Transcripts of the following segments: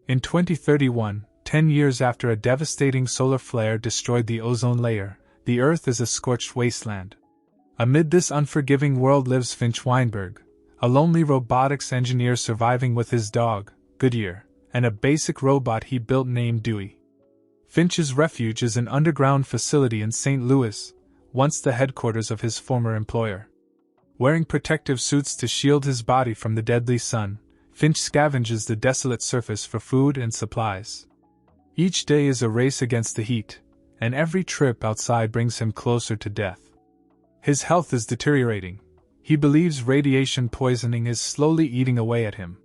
In 2031, 10 years after a devastating solar flare destroyed the ozone layer, the Earth is a scorched wasteland. Amid this unforgiving world lives Finch Weinberg, a lonely robotics engineer surviving with his dog, Goodyear, and a basic robot he built named Dewey. Finch's refuge is an underground facility in St. Louis, once the headquarters of his former employer. Wearing protective suits to shield his body from the deadly sun, Finch scavenges the desolate surface for food and supplies. Each day is a race against the heat, and every trip outside brings him closer to death. His health is deteriorating. He believes radiation poisoning is slowly eating away at him.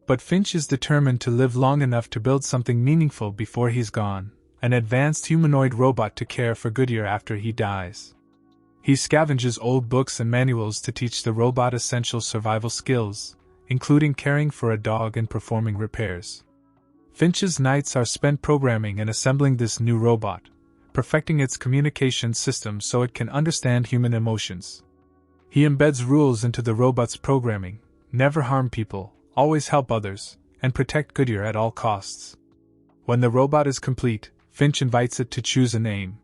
But Finch is determined to live long enough to build something meaningful before he's gone, an advanced humanoid robot to care for Goodyear after he dies. He scavenges old books and manuals to teach the robot essential survival skills, including caring for a dog and performing repairs. Finch's nights are spent programming and assembling this new robot, perfecting its communication system so it can understand human emotions. He embeds rules into the robot's programming: never harm people, always help others, and protect Goodyear at all costs. When the robot is complete, Finch invites it to choose a name.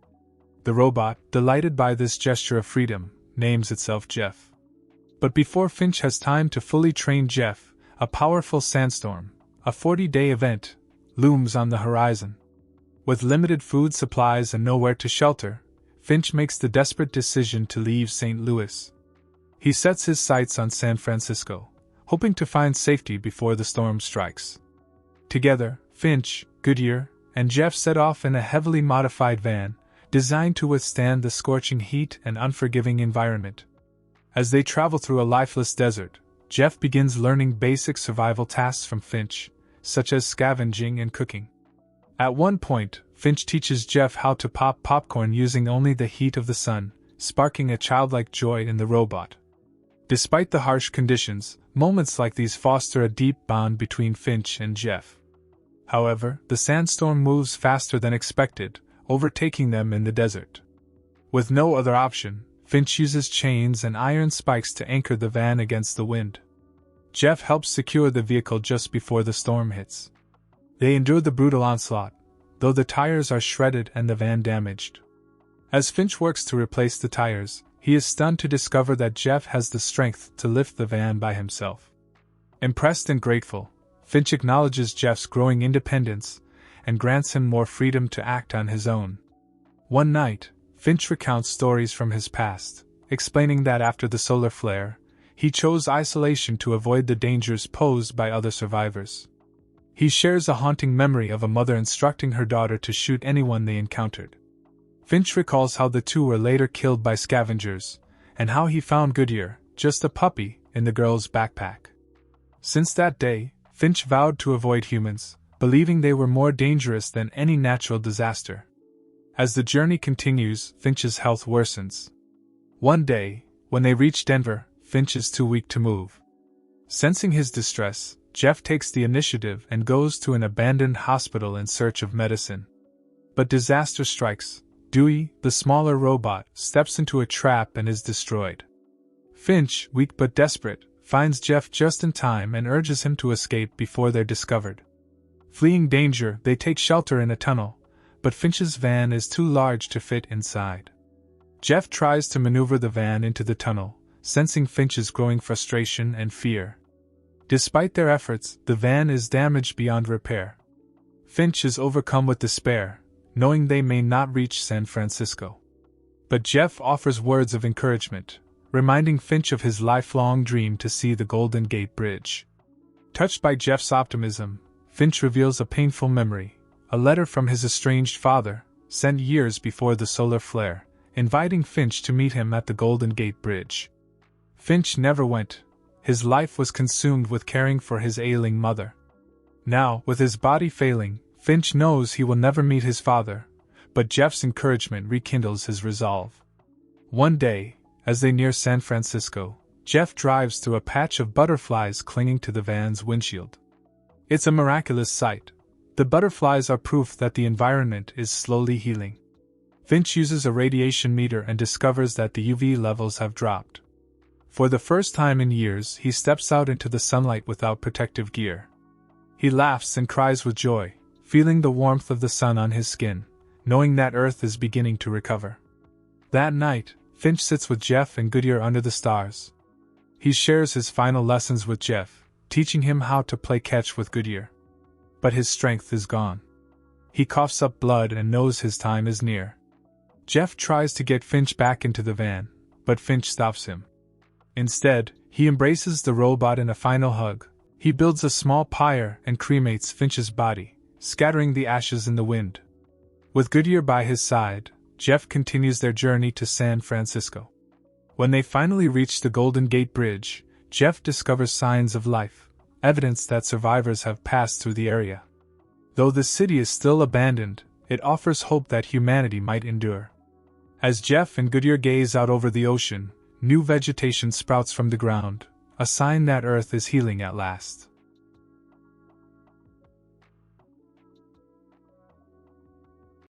The robot, delighted by this gesture of freedom, names itself Jeff. But before Finch has time to fully train Jeff, a powerful sandstorm, a 40-day event, looms on the horizon. With limited food supplies and nowhere to shelter, Finch makes the desperate decision to leave St. Louis. He sets his sights on San Francisco, hoping to find safety before the storm strikes. Together, Finch, Goodyear, and Jeff set off in a heavily modified van, designed to withstand the scorching heat and unforgiving environment. As they travel through a lifeless desert, Jeff begins learning basic survival tasks from Finch, such as scavenging and cooking. At one point, Finch teaches Jeff how to pop popcorn using only the heat of the sun, sparking a childlike joy in the robot. Despite the harsh conditions, moments like these foster a deep bond between Finch and Jeff. However, the sandstorm moves faster than expected, overtaking them in the desert. With no other option, Finch uses chains and iron spikes to anchor the van against the wind. Jeff helps secure the vehicle just before the storm hits. They endure the brutal onslaught, though the tires are shredded and the van damaged. As Finch works to replace the tires, he is stunned to discover that Jeff has the strength to lift the van by himself. Impressed and grateful, Finch acknowledges Jeff's growing independence and grants him more freedom to act on his own. One night, Finch recounts stories from his past, explaining that after the solar flare, he chose isolation to avoid the dangers posed by other survivors. He shares a haunting memory of a mother instructing her daughter to shoot anyone they encountered. Finch recalls how the two were later killed by scavengers, and how he found Goodyear, just a puppy, in the girl's backpack. Since that day, Finch vowed to avoid humans, believing they were more dangerous than any natural disaster. As the journey continues, Finch's health worsens. One day, when they reach Denver, Finch is too weak to move. Sensing his distress, Jeff takes the initiative and goes to an abandoned hospital in search of medicine. But disaster strikes. Dewey, the smaller robot, steps into a trap and is destroyed. Finch, weak but desperate, finds Jeff just in time and urges him to escape before they're discovered. Fleeing danger, they take shelter in a tunnel, but Finch's van is too large to fit inside. Jeff tries to maneuver the van into the tunnel, sensing Finch's growing frustration and fear. Despite their efforts, the van is damaged beyond repair. Finch is overcome with despair, knowing they may not reach San Francisco. But Jeff offers words of encouragement, reminding Finch of his lifelong dream to see the Golden Gate Bridge. Touched by Jeff's optimism, Finch reveals a painful memory, a letter from his estranged father, sent years before the solar flare, inviting Finch to meet him at the Golden Gate Bridge. Finch never went. His life was consumed with caring for his ailing mother. Now, with his body failing, Finch knows he will never meet his father, but Jeff's encouragement rekindles his resolve. One day, as they near San Francisco, Jeff drives through a patch of butterflies clinging to the van's windshield. It's a miraculous sight. The butterflies are proof that the environment is slowly healing. Finch uses a radiation meter and discovers that the UV levels have dropped. For the first time in years, he steps out into the sunlight without protective gear. He laughs and cries with joy, feeling the warmth of the sun on his skin, knowing that Earth is beginning to recover. That night, Finch sits with Jeff and Goodyear under the stars. He shares his final lessons with Jeff, teaching him how to play catch with Goodyear. But his strength is gone. He coughs up blood and knows his time is near. Jeff tries to get Finch back into the van, but Finch stops him. Instead, he embraces the robot in a final hug. He builds a small pyre and cremates Finch's body, scattering the ashes in the wind. With Goodyear by his side, Jeff continues their journey to San Francisco. When they finally reach the Golden Gate Bridge, Jeff discovers signs of life, evidence that survivors have passed through the area. Though the city is still abandoned, it offers hope that humanity might endure. As Jeff and Goodyear gaze out over the ocean, new vegetation sprouts from the ground, a sign that Earth is healing at last.